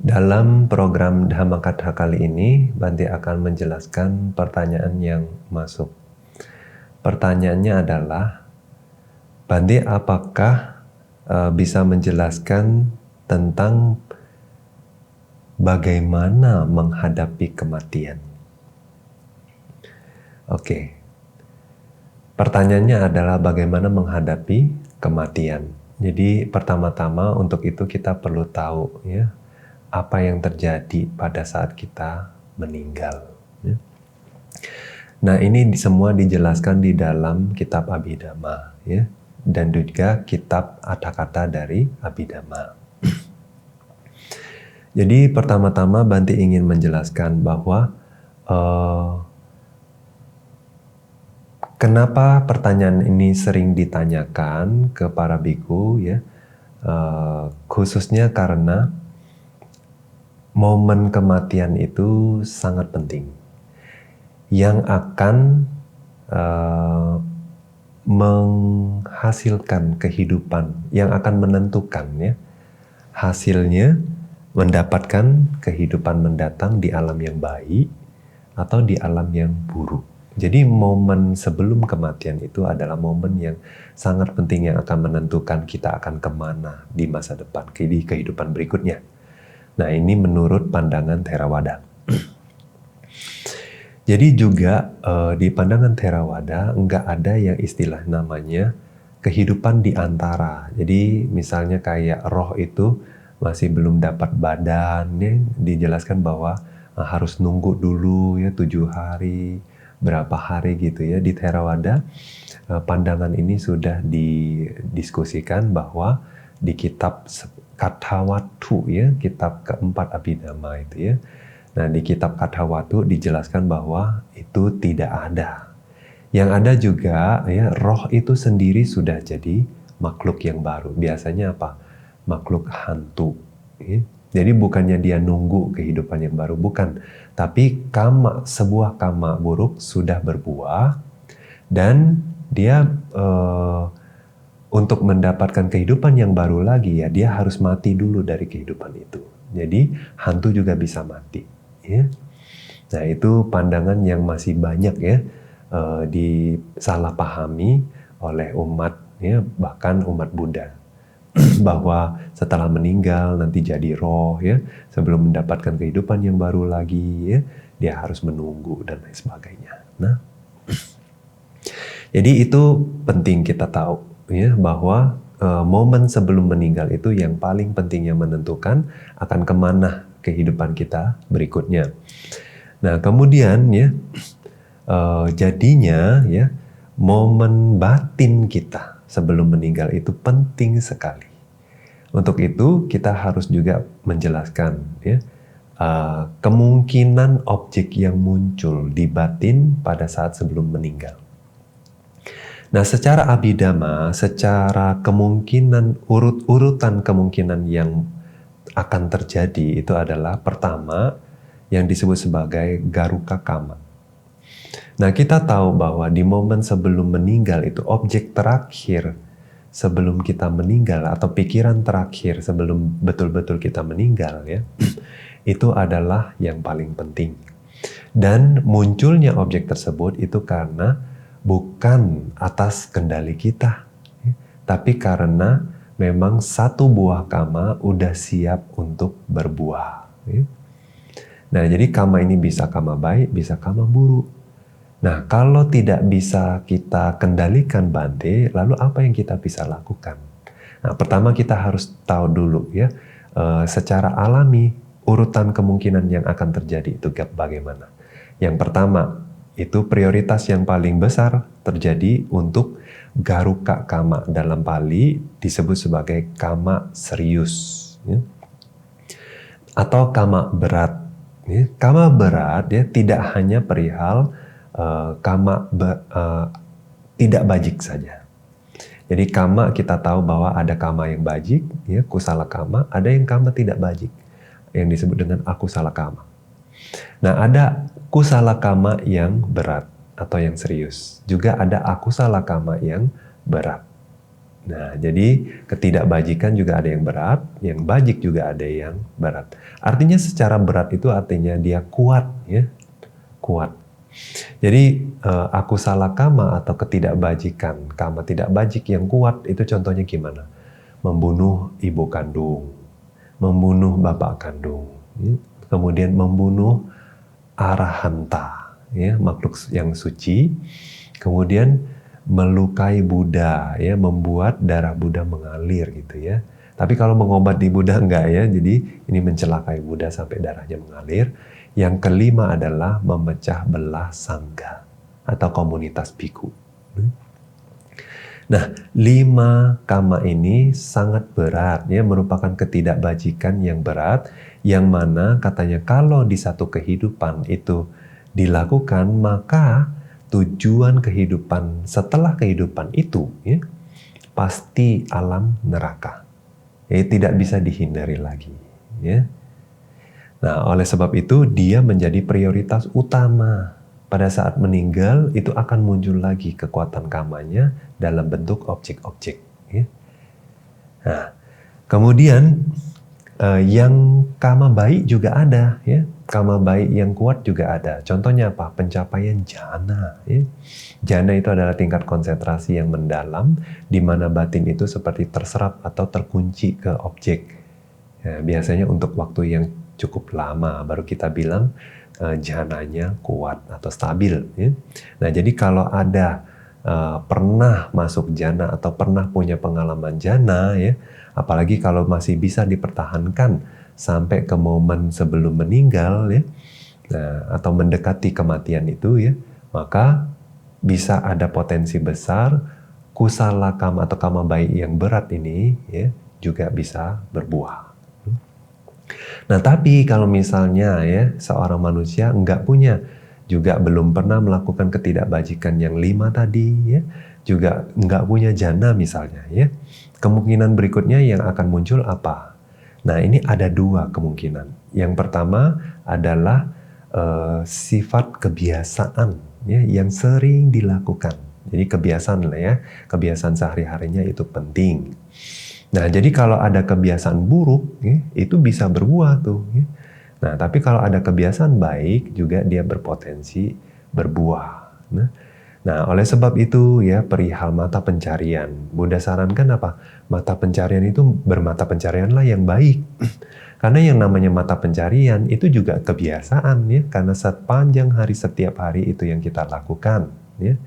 Dalam program Dhammakatha kali ini, Bante akan menjelaskan pertanyaan yang masuk. Pertanyaannya adalah, Bante apakah bisa menjelaskan tentang bagaimana menghadapi kematian? Oke. Pertanyaannya adalah bagaimana menghadapi kematian. Jadi pertama-tama untuk itu kita perlu tahu ya, apa yang terjadi pada saat kita meninggal. Ya. Nah ini semua dijelaskan di dalam kitab Abhidhamma ya, dan juga kitab Atthakatha dari Abhidhamma. Jadi pertama-tama Bante ingin menjelaskan bahwa kenapa pertanyaan ini sering ditanyakan ke para biku ya, khususnya karena momen kematian itu sangat penting yang akan menghasilkan kehidupan, yang akan menentukan ya hasilnya mendapatkan kehidupan mendatang di alam yang baik atau di alam yang buruk. Jadi momen sebelum kematian itu adalah momen yang sangat penting yang akan menentukan kita akan kemana di masa depan, di kehidupan berikutnya. Nah ini menurut pandangan Theravada. Jadi juga di pandangan Theravada enggak ada yang istilah namanya kehidupan di antara. Jadi misalnya kayak roh itu masih belum dapat badannya, dijelaskan bahwa harus nunggu dulu ya 7 hari, berapa hari gitu ya. Di Theravada pandangan ini sudah didiskusikan bahwa di kitab Katthawattu ya, kitab keempat Abhidhamma itu ya. Nah di kitab Katthawattu dijelaskan bahwa itu tidak ada. Yang ada juga ya, roh itu sendiri sudah jadi makhluk yang baru. Biasanya apa? Makhluk hantu. Ya. Jadi bukannya dia nunggu kehidupan yang baru, bukan. Tapi sebuah kama buruk sudah berbuah dan dia untuk mendapatkan kehidupan yang baru lagi ya dia harus mati dulu dari kehidupan itu. Jadi hantu juga bisa mati. Ya. Nah itu pandangan yang masih banyak ya disalahpahami oleh umat ya, bahkan umat Buddha. Bahwa setelah meninggal nanti jadi roh ya, sebelum mendapatkan kehidupan yang baru lagi ya, dia harus menunggu dan lain sebagainya. Nah, jadi itu penting kita tahu ya, bahwa momen sebelum meninggal itu yang paling penting yang menentukan akan kemana kehidupan kita berikutnya. Nah kemudian ya jadinya ya momen batin kita sebelum meninggal itu penting sekali. Untuk itu kita harus juga menjelaskan ya kemungkinan objek yang muncul di batin pada saat sebelum meninggal. Nah secara Abhidhamma, secara kemungkinan urutan kemungkinan yang akan terjadi itu adalah pertama yang disebut sebagai Garuka Kama. Nah kita tahu bahwa di momen sebelum meninggal itu objek terakhir sebelum kita meninggal atau pikiran terakhir sebelum betul-betul kita meninggal ya, itu adalah yang paling penting. Dan munculnya objek tersebut itu karena bukan atas kendali kita, ya, tapi karena memang satu buah kama udah siap untuk berbuah. Ya. Nah jadi kama ini bisa kama baik, bisa kama buruk. Nah, kalau tidak bisa kita kendalikan Bante, lalu apa yang kita bisa lakukan? Nah, pertama kita harus tahu dulu ya, secara alami urutan kemungkinan yang akan terjadi itu bagaimana. Yang pertama, itu prioritas yang paling besar terjadi untuk Garuka Kama. Dalam Pali disebut sebagai kama serius. Ya. Atau kama berat. Ya. Kama berat ya, tidak hanya perihal kama tidak bajik saja. Jadi kama kita tahu bahwa ada kama yang bajik, ya, kusala kama, ada yang kama tidak bajik, yang disebut dengan akusala kama. Nah ada kusala kama yang berat atau yang serius, juga ada akusala kama yang berat. Nah, jadi ketidakbajikan juga ada yang berat, yang bajik juga ada yang berat. Artinya secara berat itu artinya dia kuat, ya, kuat. Jadi aku salah kama atau ketidakbajikan, kama tidak bajik yang kuat itu contohnya gimana? Membunuh ibu kandung, membunuh bapak kandung, ya. Kemudian membunuh arahanta, ya, makhluk yang suci, kemudian melukai Buddha, ya, membuat darah Buddha mengalir gitu ya. Tapi kalau mengobati Buddha enggak ya, jadi ini mencelakai Buddha sampai darahnya mengalir. Yang kelima adalah memecah belah sangga atau komunitas biku. Nah, 5 kama ini sangat berat, ya, merupakan ketidakbajikan yang berat, yang mana katanya kalau di satu kehidupan itu dilakukan, maka tujuan kehidupan setelah kehidupan itu, ya, pasti alam neraka. Ya, tidak bisa dihindari lagi, ya. Nah, oleh sebab itu dia menjadi prioritas utama. Pada saat meninggal itu akan muncul lagi kekuatan kamanya dalam bentuk objek-objek. Ya. Nah, kemudian yang kama baik juga ada, ya. Kama baik yang kuat juga ada. Contohnya apa? Pencapaian jhana. Ya. Jhana itu adalah tingkat konsentrasi yang mendalam, di mana batin itu seperti terserap atau terkunci ke objek. Ya, biasanya untuk waktu yang cukup lama baru kita bilang jhananya kuat atau stabil. Ya. Nah, jadi kalau ada pernah masuk jhana atau pernah punya pengalaman jhana, ya, apalagi kalau masih bisa dipertahankan sampai ke momen sebelum meninggal, ya, nah, atau mendekati kematian itu, ya, maka bisa ada potensi besar kusala kama atau kama baik yang berat ini, ya, juga bisa berbuah. Nah, tapi kalau misalnya, ya, seorang manusia nggak punya, juga belum pernah melakukan ketidakbajikan yang 5 tadi, ya, juga nggak punya jana misalnya, ya, kemungkinan berikutnya yang akan muncul apa? Nah, ini ada 2 kemungkinan. Yang pertama adalah sifat kebiasaan, ya, yang sering dilakukan. Jadi kebiasaan lah, ya, kebiasaan sehari-harinya itu penting. Nah, jadi kalau ada kebiasaan buruk, ya, itu bisa berbuah tuh. Ya. Nah, tapi kalau ada kebiasaan baik, juga dia berpotensi berbuah. Nah, oleh sebab itu, ya, perihal mata pencarian, Buddha sarankan apa? Mata pencarian itu bermata pencarianlah yang baik. Karena yang namanya mata pencarian itu juga kebiasaan, ya, karena sepanjang hari setiap hari itu yang kita lakukan, ya.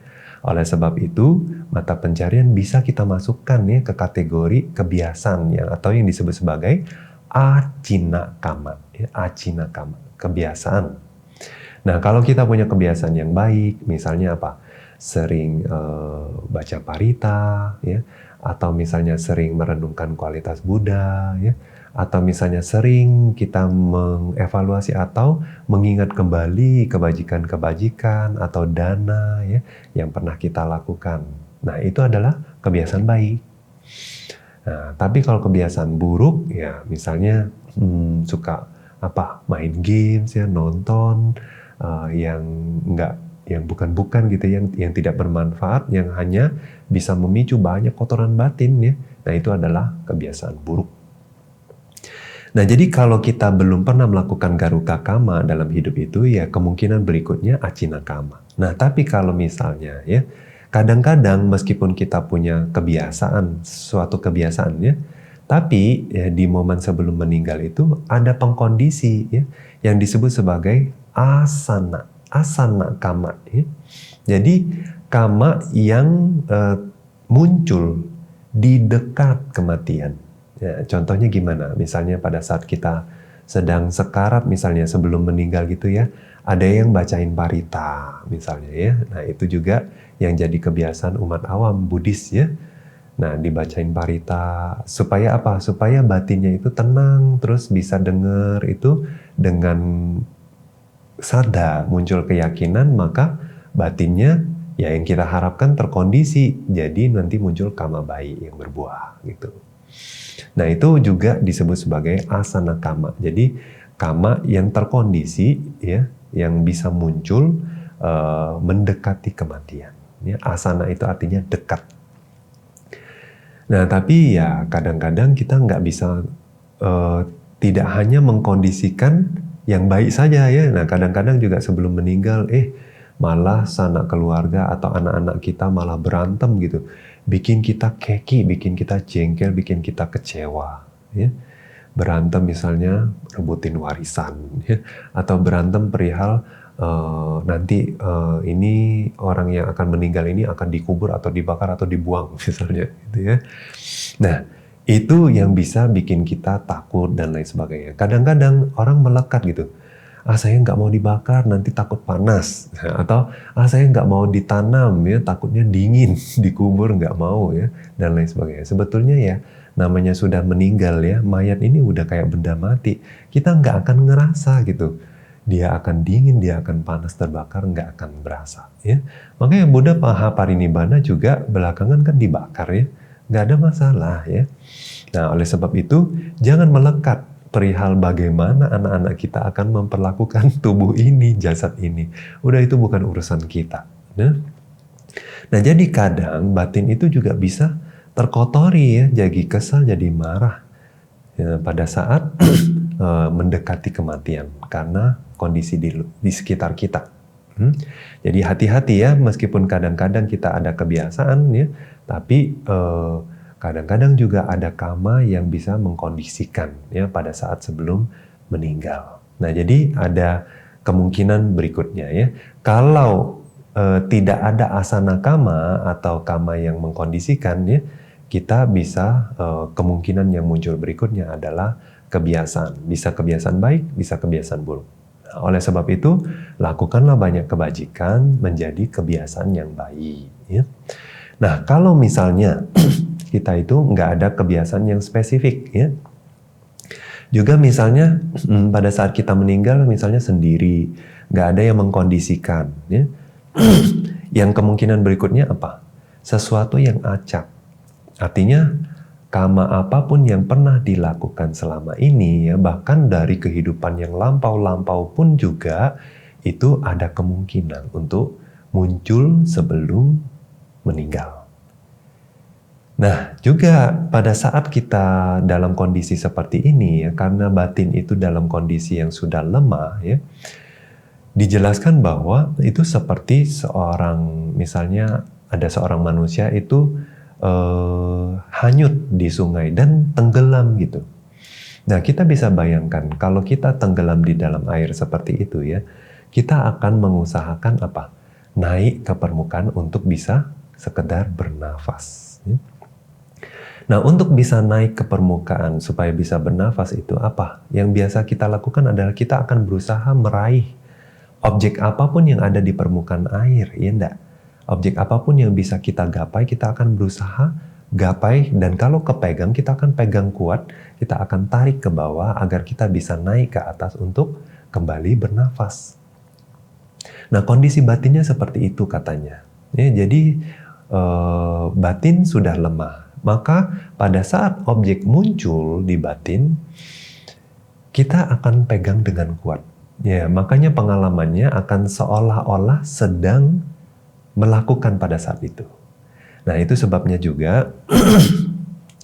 Oleh sebab itu, mata pencarian bisa kita masukkan, ya, ke kategori kebiasaan atau yang disebut sebagai acina kama, ya, acina kama, kebiasaan. Nah, kalau kita punya kebiasaan yang baik, misalnya apa? Sering baca parita, ya, atau misalnya sering merenungkan kualitas Buddha, ya, atau misalnya sering kita mengevaluasi atau mengingat kembali kebajikan-kebajikan atau dana, ya, yang pernah kita lakukan. Nah, itu adalah kebiasaan baik. Nah, tapi kalau kebiasaan buruk, ya, misalnya suka apa, main games, ya, nonton yang bukan gitu, yang tidak bermanfaat, yang hanya bisa memicu banyak kotoran batin, ya. Nah, itu adalah kebiasaan buruk. Nah, jadi kalau kita belum pernah melakukan garuka kama dalam hidup itu, ya, kemungkinan berikutnya acina kama. Nah, tapi kalau misalnya, ya, kadang-kadang meskipun kita punya kebiasaan, suatu kebiasaan, ya, tapi, ya, di momen sebelum meninggal itu ada pengkondisi, ya, yang disebut sebagai asana kama, ya. Jadi kama yang muncul di dekat kematian. Ya, contohnya gimana? Misalnya pada saat kita sedang sekarat, misalnya sebelum meninggal gitu, ya, ada yang bacain parita misalnya, ya. Nah, itu juga yang jadi kebiasaan umat awam Buddhis, ya. Nah, dibacain parita supaya apa? Supaya batinnya itu tenang, terus bisa dengar itu dengan sadar, muncul keyakinan, maka batinnya, ya, yang kita harapkan terkondisi, jadi nanti muncul kama baik yang berbuah gitu. Nah, itu juga disebut sebagai asana kama. Jadi kama yang terkondisi, ya, yang bisa muncul mendekati kematian. Ya, asana itu artinya dekat. Nah, tapi ya kadang-kadang kita nggak bisa tidak hanya mengkondisikan yang baik saja ya. Nah, kadang-kadang juga sebelum meninggal, malah sanak keluarga atau anak-anak kita malah berantem gitu. Bikin kita keki, bikin kita jengkel, bikin kita kecewa. Ya. Berantem misalnya rebutin warisan. Ya. Atau berantem perihal nanti ini orang yang akan meninggal ini akan dikubur atau dibakar atau dibuang misalnya. Gitu ya. Nah, itu yang bisa bikin kita takut dan lain sebagainya. Kadang-kadang orang melekat gitu. Saya nggak mau dibakar, nanti takut panas. Atau saya nggak mau ditanam ya, takutnya dingin, dikubur nggak mau ya, dan lain sebagainya. Sebetulnya ya, namanya sudah meninggal ya, mayat ini udah kayak benda mati. Kita nggak akan ngerasa gitu. Dia akan dingin, dia akan panas, terbakar, nggak akan berasa. Ya. Makanya Buddha Mahaparinibbana juga belakangan kan dibakar ya. Nggak ada masalah ya. Nah, oleh sebab itu jangan melekat perihal bagaimana anak-anak kita akan memperlakukan tubuh ini, jasad ini. Udah itu bukan urusan kita. Nah, jadi kadang batin itu juga bisa terkotori ya, jadi kesal, jadi marah ya, pada saat mendekati kematian karena kondisi di sekitar kita. Jadi hati-hati ya, meskipun kadang-kadang kita ada kebiasaan ya, tapi kadang-kadang juga ada kama yang bisa mengkondisikan ya pada saat sebelum meninggal. Nah, jadi ada kemungkinan berikutnya ya. Kalau tidak ada asana kama atau kama yang mengkondisikan ya, kita bisa kemungkinan yang muncul berikutnya adalah kebiasaan. Bisa kebiasaan baik, bisa kebiasaan buruk. Oleh sebab itu, lakukanlah banyak kebajikan menjadi kebiasaan yang baik. Ya. Nah, kalau misalnya kita itu nggak ada kebiasaan yang spesifik, ya. Juga misalnya pada saat kita meninggal, misalnya sendiri, nggak ada yang mengkondisikan. Ya. Yang kemungkinan berikutnya apa? Sesuatu yang acak. Artinya, kama apapun yang pernah dilakukan selama ini ya, bahkan dari kehidupan yang lampau-lampau pun juga itu ada kemungkinan untuk muncul sebelum meninggal. Nah, juga pada saat kita dalam kondisi seperti ini ya, karena batin itu dalam kondisi yang sudah lemah ya, dijelaskan bahwa itu seperti seorang, misalnya ada seorang manusia itu hanyut di sungai dan tenggelam gitu. Nah, kita bisa bayangkan kalau kita tenggelam di dalam air seperti itu ya, kita akan mengusahakan apa? Naik ke permukaan untuk bisa sekedar bernafas. Ya. Nah, untuk bisa naik ke permukaan supaya bisa bernafas itu apa? Yang biasa kita lakukan adalah kita akan berusaha meraih objek apapun yang ada di permukaan air, ya enggak? Objek apapun yang bisa kita gapai, kita akan berusaha gapai, dan kalau kepegang, kita akan pegang kuat, kita akan tarik ke bawah agar kita bisa naik ke atas untuk kembali bernafas. Nah, kondisi batinnya seperti itu katanya. Ya, jadi batin sudah lemah. Maka pada saat objek muncul di batin, kita akan pegang dengan kuat. Ya, makanya pengalamannya akan seolah-olah sedang melakukan pada saat itu. Nah, itu sebabnya juga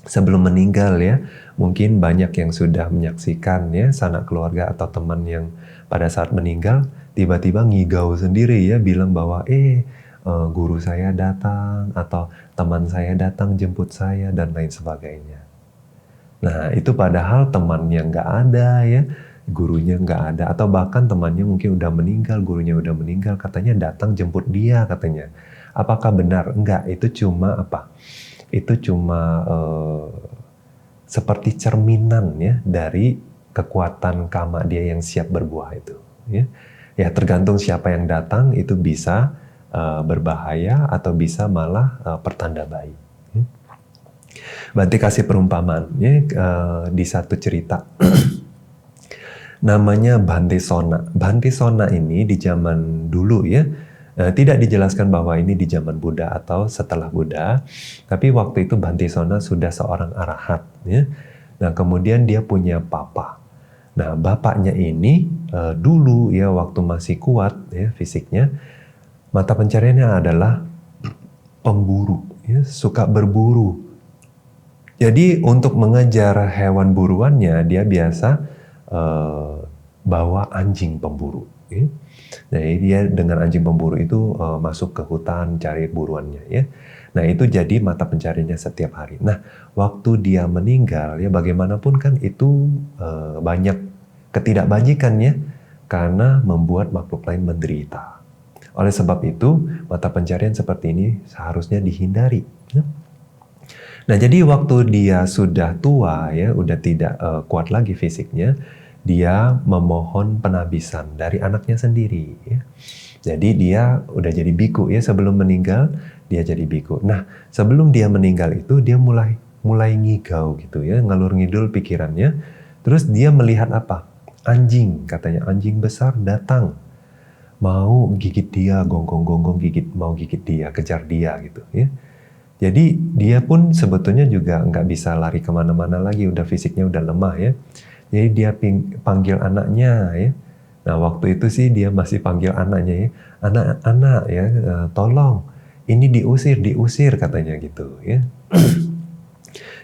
sebelum meninggal ya, mungkin banyak yang sudah menyaksikan ya, sanak keluarga atau teman yang pada saat meninggal tiba-tiba ngigau sendiri ya, bilang bahwa guru saya datang atau teman saya datang jemput saya dan lain sebagainya. Nah, itu padahal temannya nggak ada ya, gurunya nggak ada, atau bahkan temannya mungkin udah meninggal, gurunya udah meninggal, katanya datang jemput dia katanya. Apakah benar? Enggak, itu cuma apa? Itu cuma seperti cerminan ya dari kekuatan kama dia yang siap berbuah itu. Ya, ya tergantung siapa yang datang, itu bisa berbahaya atau bisa malah pertanda baik. Bante kasih perumpamaan ya, di satu cerita. Namanya Bante Sona. Bante Sona ini di zaman dulu ya, tidak dijelaskan bahwa ini di zaman Buddha atau setelah Buddha, tapi waktu itu Bante Sona sudah seorang arahat ya. Nah, kemudian dia punya papa. Nah, bapaknya ini dulu ya waktu masih kuat ya fisiknya, mata pencariannya adalah pemburu ya, suka berburu. Jadi untuk mengejar hewan buruannya, dia biasa bawa anjing pemburu. Ya. Nah, dia dengan anjing pemburu itu masuk ke hutan cari buruannya. Ya. Nah, itu jadi mata pencariannya setiap hari. Nah, waktu dia meninggal, ya bagaimanapun kan itu banyak ketidakbajikannya karena membuat makhluk lain menderita. Oleh sebab itu, mata pencarian seperti ini seharusnya dihindari. Ya. Nah, jadi waktu dia sudah tua, ya, udah tidak kuat lagi fisiknya, dia memohon penabisan dari anaknya sendiri. Ya. Jadi dia udah jadi biku ya sebelum meninggal, dia jadi biku. Nah, sebelum dia meninggal itu dia mulai ngigau gitu ya, ngalur ngidul pikirannya. Terus dia melihat apa? Anjing, katanya anjing besar datang mau gigit dia, gonggong-gonggong mau gigit dia, kejar dia gitu ya. Jadi dia pun sebetulnya juga nggak bisa lari kemana-mana lagi, udah fisiknya udah lemah ya. Jadi dia panggil anaknya ya. Nah, waktu itu sih dia masih panggil anaknya ya. Anak-anak ya, tolong. Ini diusir katanya gitu ya.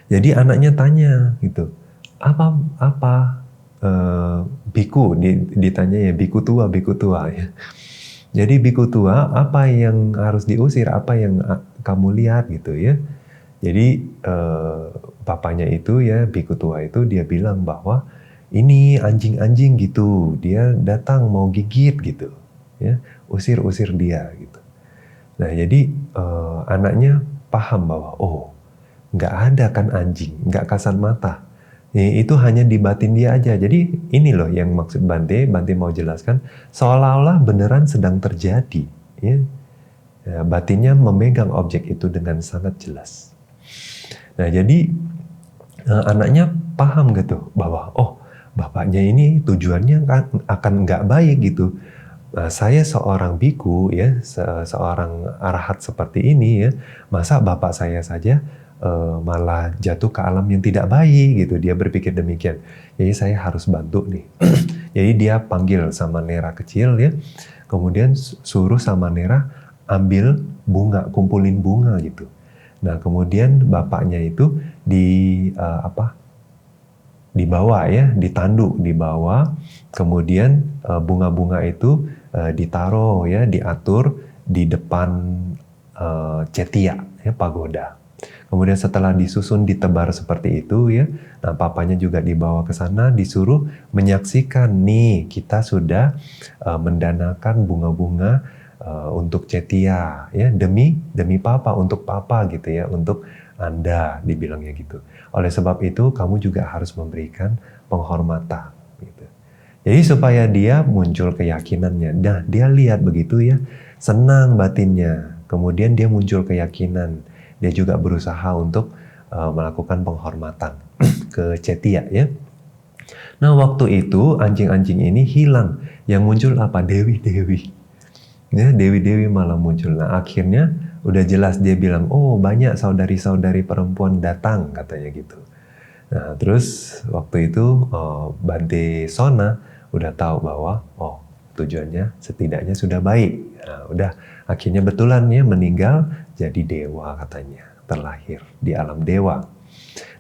Jadi anaknya tanya gitu. Apa biku ditanya ya, biku tua ya. Jadi biku tua, apa yang harus diusir, apa yang kamu lihat gitu ya. Jadi bapaknya itu ya, biku tua itu dia bilang bahwa ini anjing-anjing gitu, dia datang mau gigit gitu, ya usir dia gitu. Nah jadi anaknya paham bahwa oh nggak ada kan anjing, nggak kasat mata, itu hanya di batin dia aja. Jadi ini loh yang maksud Bante mau jelaskan seolah-olah beneran sedang terjadi, ya. Batinnya memegang objek itu dengan sangat jelas. Nah jadi anaknya paham gitu bahwa oh bapaknya ini tujuannya akan nggak baik gitu. Saya seorang biku ya, seorang arahat seperti ini ya, masa bapak saya saja malah jatuh ke alam yang tidak baik gitu. Dia berpikir demikian. Jadi saya harus bantu nih. Jadi dia panggil sama Nera kecil ya, kemudian suruh sama Nera ambil bunga, kumpulin bunga gitu. Nah kemudian bapaknya itu dibawa ya, ditandu, dibawa, kemudian bunga-bunga itu ditaruh ya, diatur di depan cetia ya, pagoda. Kemudian setelah disusun ditebar seperti itu ya, nah papanya juga dibawa ke sana, disuruh menyaksikan nih kita sudah mendanakan bunga-bunga untuk cetia ya, demi papa, untuk papa gitu ya, untuk Anda, dibilangnya gitu. Oleh sebab itu kamu juga harus memberikan penghormatan gitu. Jadi supaya dia muncul keyakinannya. Nah, dia lihat begitu ya, senang batinnya. Kemudian dia muncul keyakinan. Dia juga berusaha untuk melakukan penghormatan ke cetia ya. Nah, waktu itu anjing-anjing ini hilang. Yang muncul apa? Dewi-dewi. Ya, dewi-dewi malah muncul. Nah, akhirnya udah jelas dia bilang, oh banyak saudari-saudari perempuan datang katanya gitu. Nah terus waktu itu Bante Sona udah tahu bahwa oh tujuannya setidaknya sudah baik. Nah, udah akhirnya betulan ya meninggal jadi dewa katanya, terlahir di alam dewa.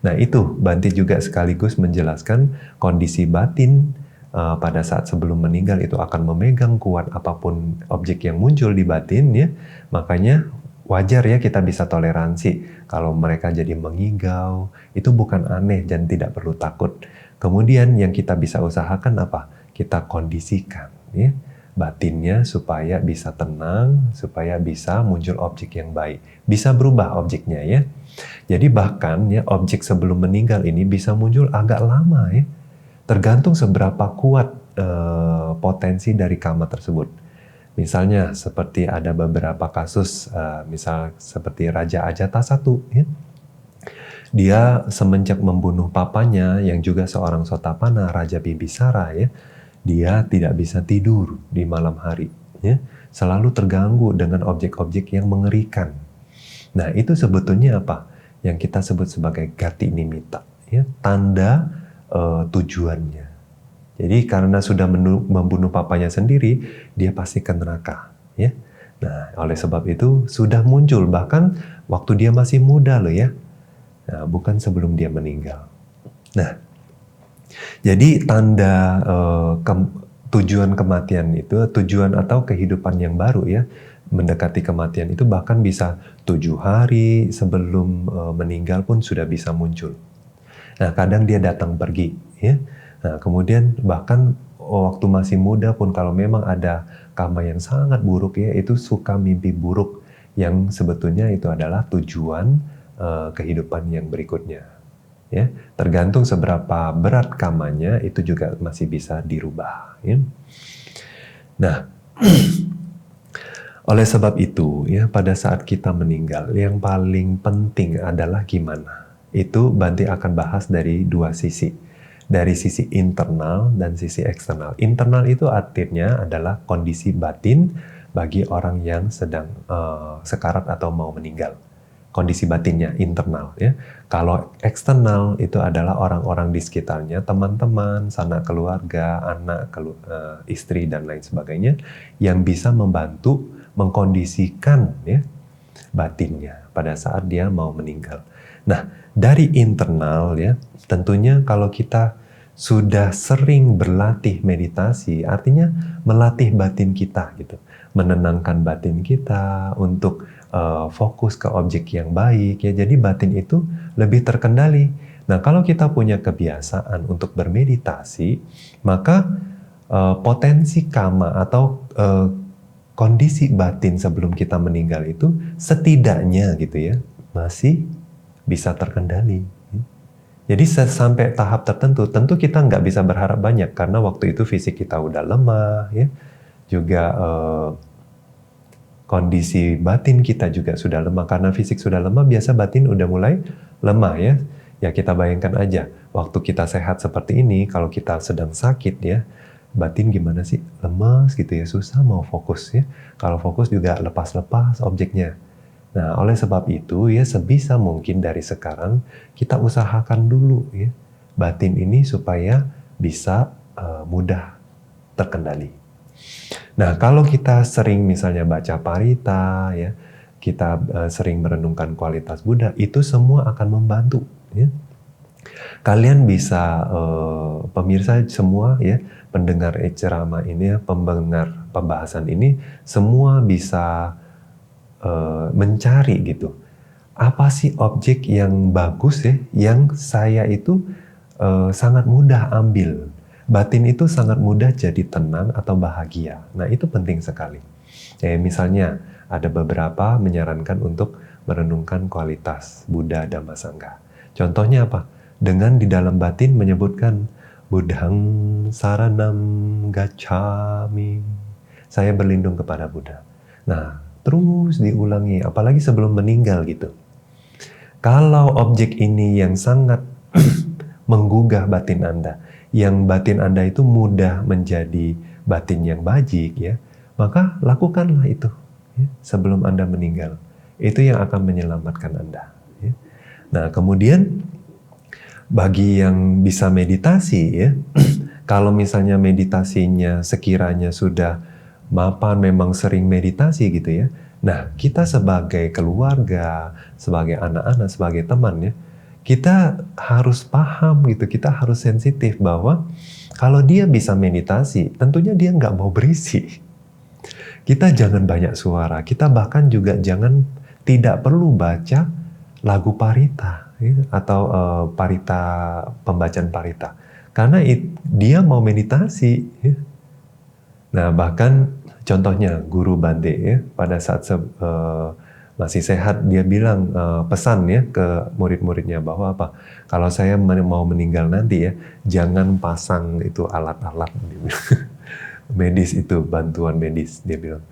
Nah itu Bante juga sekaligus menjelaskan kondisi batin pada saat sebelum meninggal itu akan memegang kuat apapun objek yang muncul di batin ya. Makanya wajar ya kita bisa toleransi kalau mereka jadi mengigau, itu bukan aneh dan tidak perlu takut. Kemudian yang kita bisa usahakan apa? Kita kondisikan ya batinnya supaya bisa tenang, supaya bisa muncul objek yang baik. Bisa berubah objeknya ya. Jadi bahkan ya objek sebelum meninggal ini bisa muncul agak lama ya. Tergantung seberapa kuat potensi dari karma tersebut. Misalnya seperti ada beberapa kasus, misal seperti Raja Ajatasattu, ya. Dia semenjak membunuh papanya yang juga seorang Sotapana, Raja Bibisara, ya, dia tidak bisa tidur di malam hari, ya, selalu terganggu dengan objek-objek yang mengerikan. Nah itu sebetulnya apa? Yang kita sebut sebagai gati nimitta, ya, tanda tujuannya. Jadi karena sudah membunuh papanya sendiri, dia pasti ke neraka. Ya. Nah, oleh sebab itu sudah muncul bahkan waktu dia masih muda loh ya. Nah, bukan sebelum dia meninggal. Nah, jadi tanda tujuan kematian itu, tujuan atau kehidupan yang baru ya, mendekati kematian itu bahkan bisa 7 hari sebelum meninggal pun sudah bisa muncul. Nah, kadang dia datang pergi ya. Nah, kemudian bahkan waktu masih muda pun kalau memang ada karma yang sangat buruk ya, itu suka mimpi buruk yang sebetulnya itu adalah tujuan kehidupan yang berikutnya. Ya, tergantung seberapa berat karmanya itu juga masih bisa dirubah. Ya. Nah, oleh sebab itu ya pada saat kita meninggal yang paling penting adalah gimana. Itu Bante akan bahas dari dua sisi. Dari sisi internal dan sisi eksternal. Internal itu artinya adalah kondisi batin bagi orang yang sedang sekarat atau mau meninggal. Kondisi batinnya internal ya. Kalau eksternal itu adalah orang-orang di sekitarnya, teman-teman, sanak keluarga, anak, istri dan lain sebagainya yang bisa membantu mengkondisikan ya batinnya pada saat dia mau meninggal. Nah, dari internal ya, tentunya kalau kita sudah sering berlatih meditasi, artinya melatih batin kita gitu, menenangkan batin kita untuk fokus ke objek yang baik ya. Jadi batin itu lebih terkendali. Nah, kalau kita punya kebiasaan untuk bermeditasi, maka potensi karma atau kondisi batin sebelum kita meninggal itu setidaknya gitu ya masih bisa terkendali. Jadi sampai tahap tertentu, tentu kita nggak bisa berharap banyak karena waktu itu fisik kita udah lemah ya, juga kondisi batin kita juga sudah lemah. Karena fisik sudah lemah, biasa batin udah mulai lemah ya. Ya kita bayangkan aja, waktu kita sehat seperti ini, kalau kita sedang sakit ya, batin gimana sih? Lemas gitu ya, susah mau fokus ya. Kalau fokus juga lepas-lepas objeknya. Nah, oleh sebab itu ya sebisa mungkin dari sekarang kita usahakan dulu ya batin ini supaya bisa mudah terkendali. Nah, kalau kita sering misalnya baca parita, ya, kita sering merenungkan kualitas Buddha, itu semua akan membantu. Ya. Kalian bisa, pemirsa semua, ya, pendengar ceramah ini, pendengar pembahasan ini, semua bisa mencari gitu. Apa sih objek yang bagus ya, yang saya itu sangat mudah ambil. Batin itu sangat mudah jadi tenang atau bahagia. Nah, itu penting sekali. Misalnya, ada beberapa menyarankan untuk merenungkan kualitas Buddha Dhamma Sangha. Contohnya apa? Dengan di dalam batin menyebutkan Buddhang Saranam Gacchami. Saya berlindung kepada Buddha. Nah, terus diulangi, apalagi sebelum meninggal gitu. Kalau objek ini yang sangat menggugah batin Anda, yang batin Anda itu mudah menjadi batin yang bajik ya, maka lakukanlah itu ya, sebelum Anda meninggal. Itu yang akan menyelamatkan Anda. Ya. Nah, kemudian bagi yang bisa meditasi ya, kalau misalnya meditasinya sekiranya sudah mapan, memang sering meditasi gitu ya. Nah, kita sebagai keluarga, sebagai anak-anak, sebagai teman ya, kita harus paham gitu, kita harus sensitif bahwa kalau dia bisa meditasi, tentunya dia nggak mau berisik. Kita jangan banyak suara, kita bahkan juga jangan tidak perlu baca lagu parita ya, atau parita, pembacaan parita. Karena dia mau meditasi. Ya. Nah bahkan contohnya guru Bante ya, pada saat masih sehat dia bilang pesan ya ke murid-muridnya bahwa apa? Kalau saya mau meninggal nanti ya, jangan pasang itu alat-alat medis itu, bantuan medis dia bilang.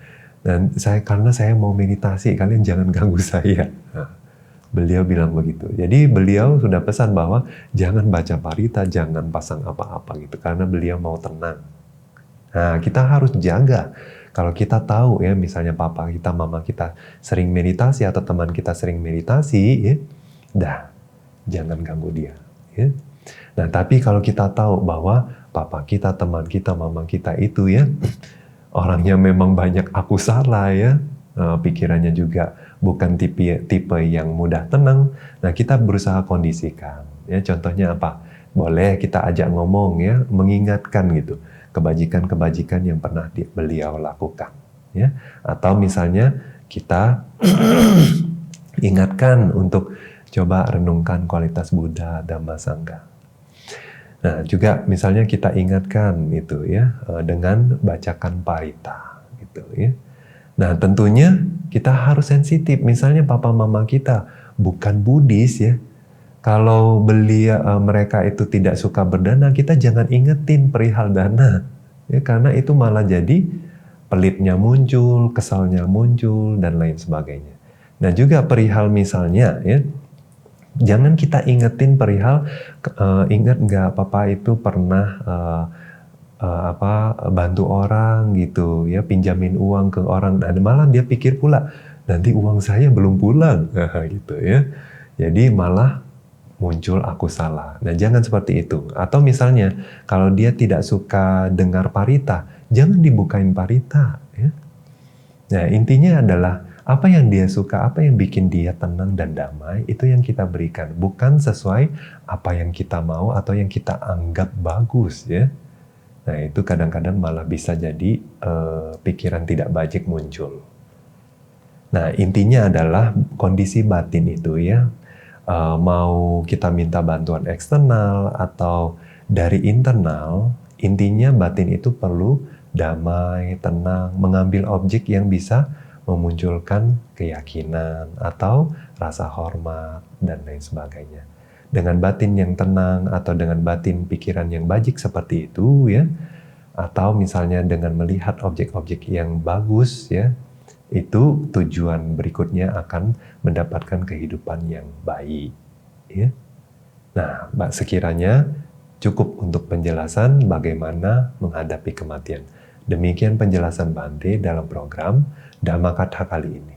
Dan karena saya mau meditasi, kalian jangan ganggu saya. Nah, beliau bilang begitu. Jadi beliau sudah pesan bahwa jangan baca parita, jangan pasang apa-apa gitu, karena beliau mau tenang. Nah, kita harus jaga. Kalau kita tahu ya, misalnya papa kita, mama kita sering meditasi atau teman kita sering meditasi, ya, jangan ganggu dia. Ya. Nah, tapi kalau kita tahu bahwa papa kita, teman kita, mama kita itu ya, orangnya memang banyak aku salah ya, pikirannya juga bukan tipe yang mudah tenang. Nah, kita berusaha kondisikan. Ya, contohnya apa? Boleh kita ajak ngomong ya, mengingatkan gitu kebajikan-kebajikan yang pernah beliau lakukan. Ya, atau misalnya kita ingatkan untuk coba renungkan kualitas Buddha, Dhamma, Sangha. Nah, juga misalnya kita ingatkan itu ya dengan bacakan parita gitu ya. Nah, tentunya kita harus sensitif. Misalnya papa mama kita bukan Buddhis ya. Kalau mereka itu tidak suka berdana, kita jangan ingetin perihal dana. Ya, karena itu malah jadi pelitnya muncul, kesalnya muncul, dan lain sebagainya. Nah, juga perihal misalnya ya, jangan kita ingetin perihal ingat nggak papa itu pernah bantu orang gitu ya, pinjamin uang ke orang, dan malah dia pikir pula nanti uang saya belum pulang gitu ya. Jadi malah muncul aku salah. Nah, jangan seperti itu. Atau misalnya kalau dia tidak suka dengar parita, jangan dibukain parita ya. Nah, intinya adalah apa yang dia suka, apa yang bikin dia tenang dan damai, itu yang kita berikan. Bukan sesuai apa yang kita mau atau yang kita anggap bagus ya. Nah, itu kadang-kadang malah bisa jadi pikiran tidak baik muncul. Nah, intinya adalah kondisi batin itu ya, mau kita minta bantuan eksternal atau dari internal, intinya batin itu perlu damai, tenang, mengambil objek yang bisa memunculkan keyakinan atau rasa hormat dan lain sebagainya. Dengan batin yang tenang atau dengan batin pikiran yang bajik seperti itu ya, atau misalnya dengan melihat objek-objek yang bagus ya, itu tujuan berikutnya akan mendapatkan kehidupan yang baik ya. Nah, sekiranya cukup untuk penjelasan bagaimana menghadapi kematian. Demikian penjelasan Bante dalam program Dhammakatha kali ini.